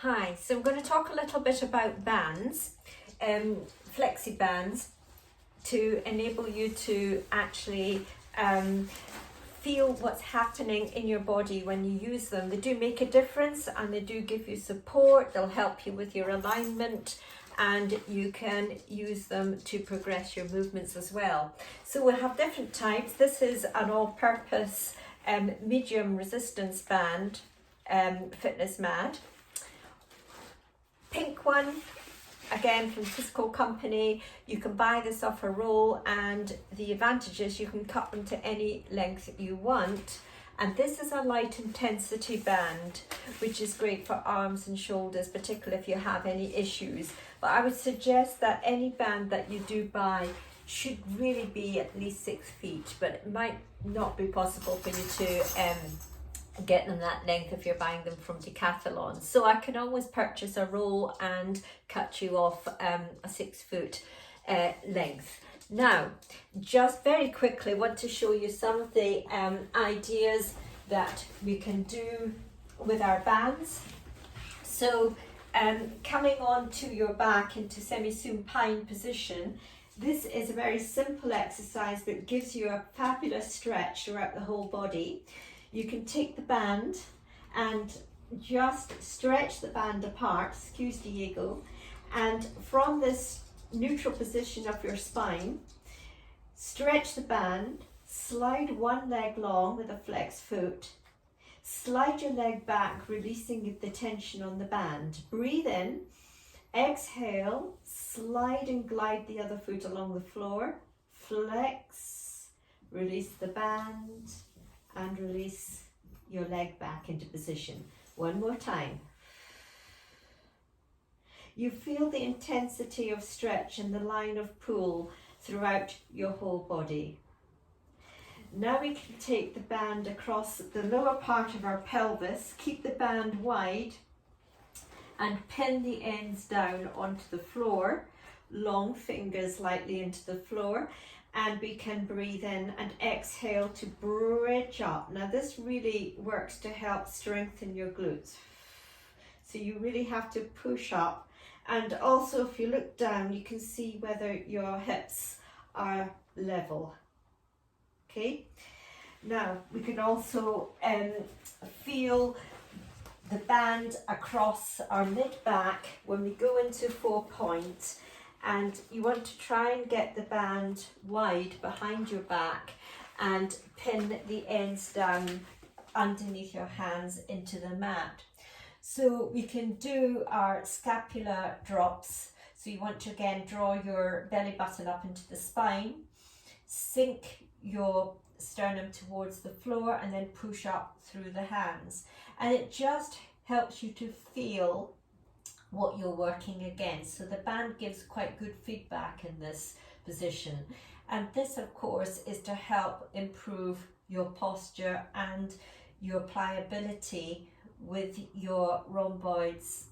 Hi, so I'm going to talk a little bit about bands, flexi bands, to enable you to actually feel what's happening in your body when you use them. They do make a difference and they do give you support. They'll help you with your alignment and you can use them to progress your movements as well. So we'll have different types. This is an all-purpose medium resistance band, Fitness Mad. Pink one, again from Cisco company. You can buy this off a roll, and the advantage is you can cut them to any length you want. And this is a light intensity band, which is great for arms and shoulders, particularly if you have any issues. But I would suggest that any band that you do buy should really be at least 6 feet, but it might not be possible for you to get them that length if you're buying them from Decathlon. So I can always purchase a roll and cut you off a 6 foot length. Now, just very quickly, want to show you some of the ideas that we can do with our bands. So coming on to your back into semi-supine position, this is a very simple exercise that gives you a fabulous stretch throughout the whole body. You can take the band and just stretch the band apart, excuse Diego, and from this neutral position of your spine, stretch the band, slide one leg long with a flexed foot, slide your leg back, releasing the tension on the band. Breathe in, exhale, slide and glide the other foot along the floor, flex, release the band, and release your leg back into position. One more time. You feel the intensity of stretch and the line of pull throughout your whole body. Now we can take the band across the lower part of our pelvis, keep the band wide and pin the ends down onto the floor, long fingers lightly into the floor. And we can breathe in and exhale to bridge up. Now this really works to help strengthen your glutes. So you really have to push up. And also if you look down, you can see whether your hips are level. Okay. Now we can also feel the band across our mid-back when we go into 4 point. And you want to try and get the band wide behind your back and pin the ends down underneath your hands into the mat. So we can do our scapula drops. So you want to again draw your belly button up into the spine, sink your sternum towards the floor and then push up through the hands. And it just helps you to feel what you're working against. So the band gives quite good feedback in this position. And this of course is to help improve your posture and your pliability with your rhomboids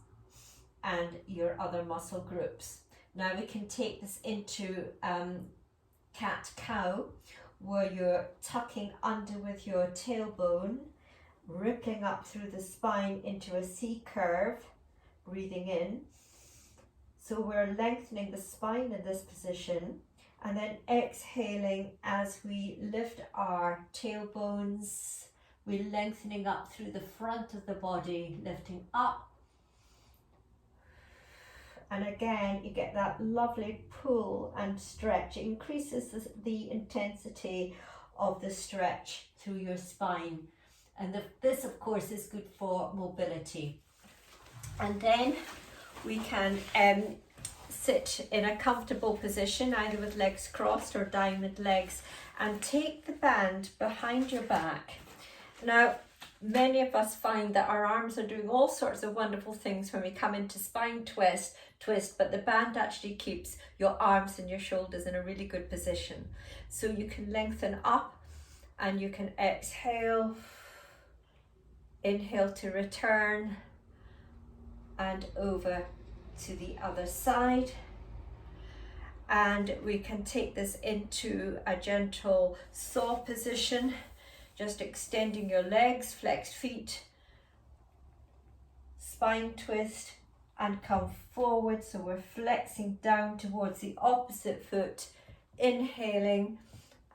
and your other muscle groups. Now we can take this into cat-cow, where you're tucking under with your tailbone, rippling up through the spine into a C curve, breathing in. So we're lengthening the spine in this position and then exhaling as we lift our tailbones. We're lengthening up through the front of the body, lifting up. And again, you get that lovely pull and stretch. It increases the intensity of the stretch through your spine. And this of course is good for mobility. And then we can sit in a comfortable position, either with legs crossed or diamond legs, and take the band behind your back. Now, many of us find that our arms are doing all sorts of wonderful things when we come into spine twist, but the band actually keeps your arms and your shoulders in a really good position. So you can lengthen up and you can exhale, inhale to return, and over to the other side. And we can take this into a gentle saw position, just extending your legs, flexed feet, spine twist and come forward. So we're flexing down towards the opposite foot, inhaling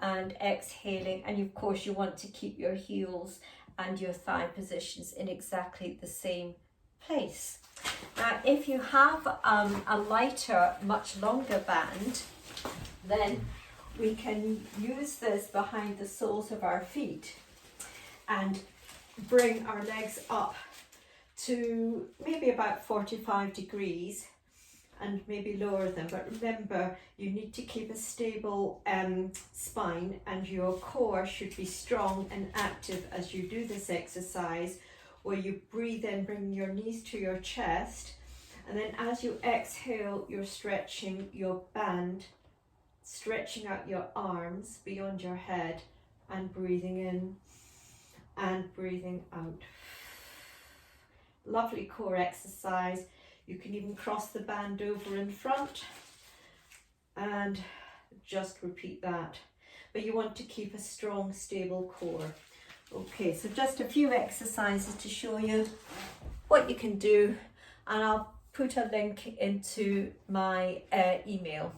and exhaling. And of course you want to keep your heels and your thigh positions in exactly the same place. Now if you have a lighter, much longer band, then we can use this behind the soles of our feet and bring our legs up to maybe about 45 degrees and maybe lower them. But remember, you need to keep a stable spine, and your core should be strong and active as you do this exercise, where you breathe in, bring your knees to your chest, and then as you exhale, you're stretching your band, stretching out your arms beyond your head, and breathing in and breathing out. Lovely core exercise. You can even cross the band over in front and just repeat that. But you want to keep a strong, stable core. Okay, so just a few exercises to show you what you can do, and I'll put a link into my email.